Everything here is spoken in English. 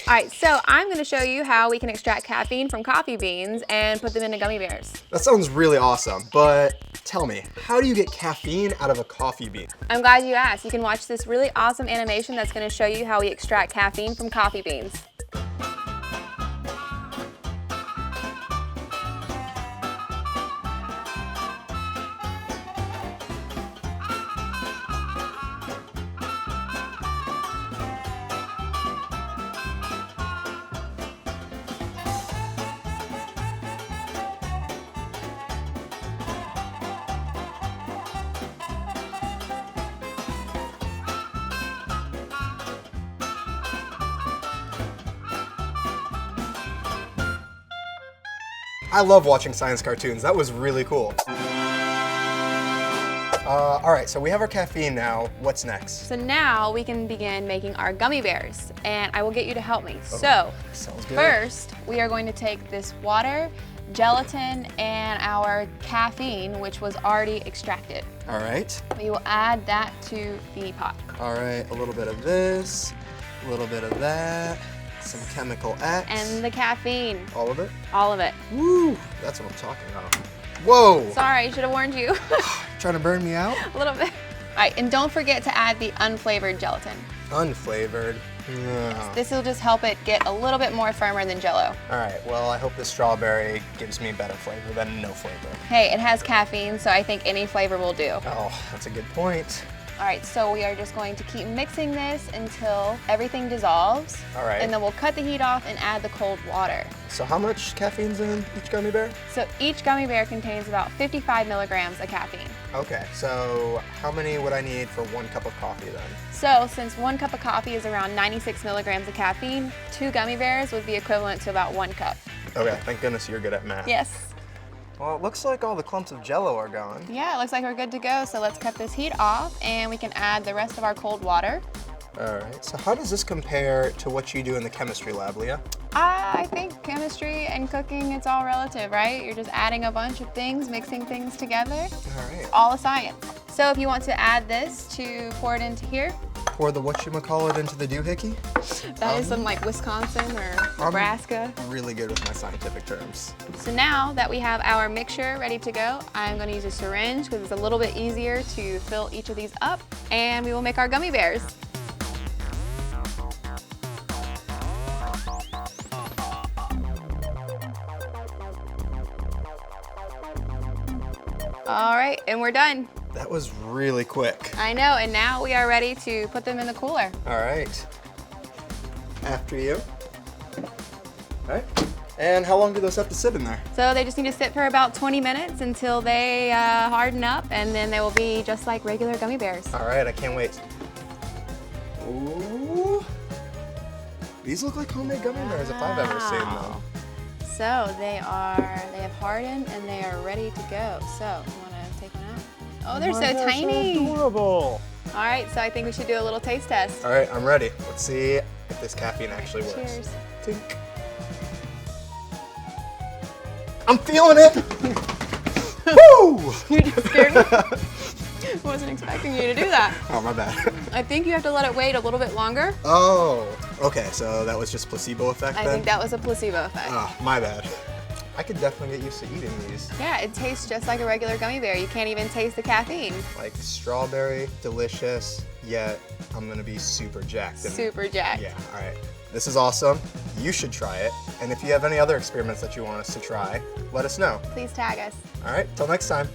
All right, so I'm gonna show you how we can extract caffeine from coffee beans and put them into gummy bears. That sounds really awesome, but tell me, how do you get caffeine out of a coffee bean? I'm glad you asked. You can watch this really awesome animation that's gonna show you how we extract caffeine from coffee beans. I love watching science cartoons. That was really cool. All right, so we have our caffeine now. What's next? So now we can begin making our gummy bears, and I will get you to help me. Okay. So Sounds good. first, we are going to take this water, gelatin, and our caffeine, which was already extracted. All right. We will add that to the pot. All right, a little bit of this, a little bit of that, some chemical X. And the caffeine. All of it? All of it. Woo, that's what I'm talking about. Whoa! Sorry, I should have warned you. Trying to burn me out? A little bit. All right, and don't forget to add the unflavored gelatin. Unflavored. No. This will just help it get a little bit more firmer than Jell-O. All right, well, I hope the strawberry gives me better flavor than no flavor. Hey, it has caffeine, so I think any flavor will do. Oh, that's a good point. All right, so we are just going to keep mixing this until everything dissolves. All right. And then we'll cut the heat off and add the cold water. So how much caffeine's in each gummy bear? So each gummy bear contains about 55 milligrams of caffeine. Okay, so how many would I need for 1 cup of coffee then? So since 1 cup of coffee is around 96 milligrams of caffeine, 2 gummy bears would be equivalent to about 1 cup. Okay, thank goodness you're good at math. Yes. Well, it looks like all the clumps of Jell-O are gone. Yeah, it looks like we're good to go. So let's cut this heat off and we can add the rest of our cold water. All right, so how does this compare to what you do in the chemistry lab, Leah? I think chemistry and cooking, it's all relative, right? You're just adding a bunch of things, mixing things together. All right. All a science. So if you want to add this to pour it into here, Pour the whatchamacallit into the doohickey? that is some like Wisconsin or Nebraska. I'm really good with my scientific terms. So now that we have our mixture ready to go, I'm going to use a syringe because it's a little bit easier to fill each of these up, and we will make our gummy bears. All right, and we're done. That was really quick. I know, and now we are ready to put them in the cooler. All right. After you. All right. And how long do those have to sit in there? So they just need to sit for about 20 minutes until they harden up, and then they will be just like regular gummy bears. All right, I can't wait. Ooh. These look like homemade gummy bears if I've ever seen them. So they have hardened and they are ready to go. So you want to take one out? Oh, they're so tiny. So adorable. All right, so I think we should do a little taste test. All right, I'm ready. Let's see if this caffeine actually works. Cheers. Tink. I'm feeling it. Woo! You just scared me. Wasn't expecting you to do that. Oh, my bad. I think you have to let it wait a little bit longer. Oh, okay, so that was just placebo effect then? I think that was a placebo effect. Oh, my bad. I could definitely get used to eating these. Yeah, it tastes just like a regular gummy bear. You can't even taste the caffeine. Like strawberry, delicious, yet I'm gonna be super jacked. Super jacked. Yeah, all right. This is awesome. You should try it. And if you have any other experiments that you want us to try, let us know. Please tag us. All right, till next time.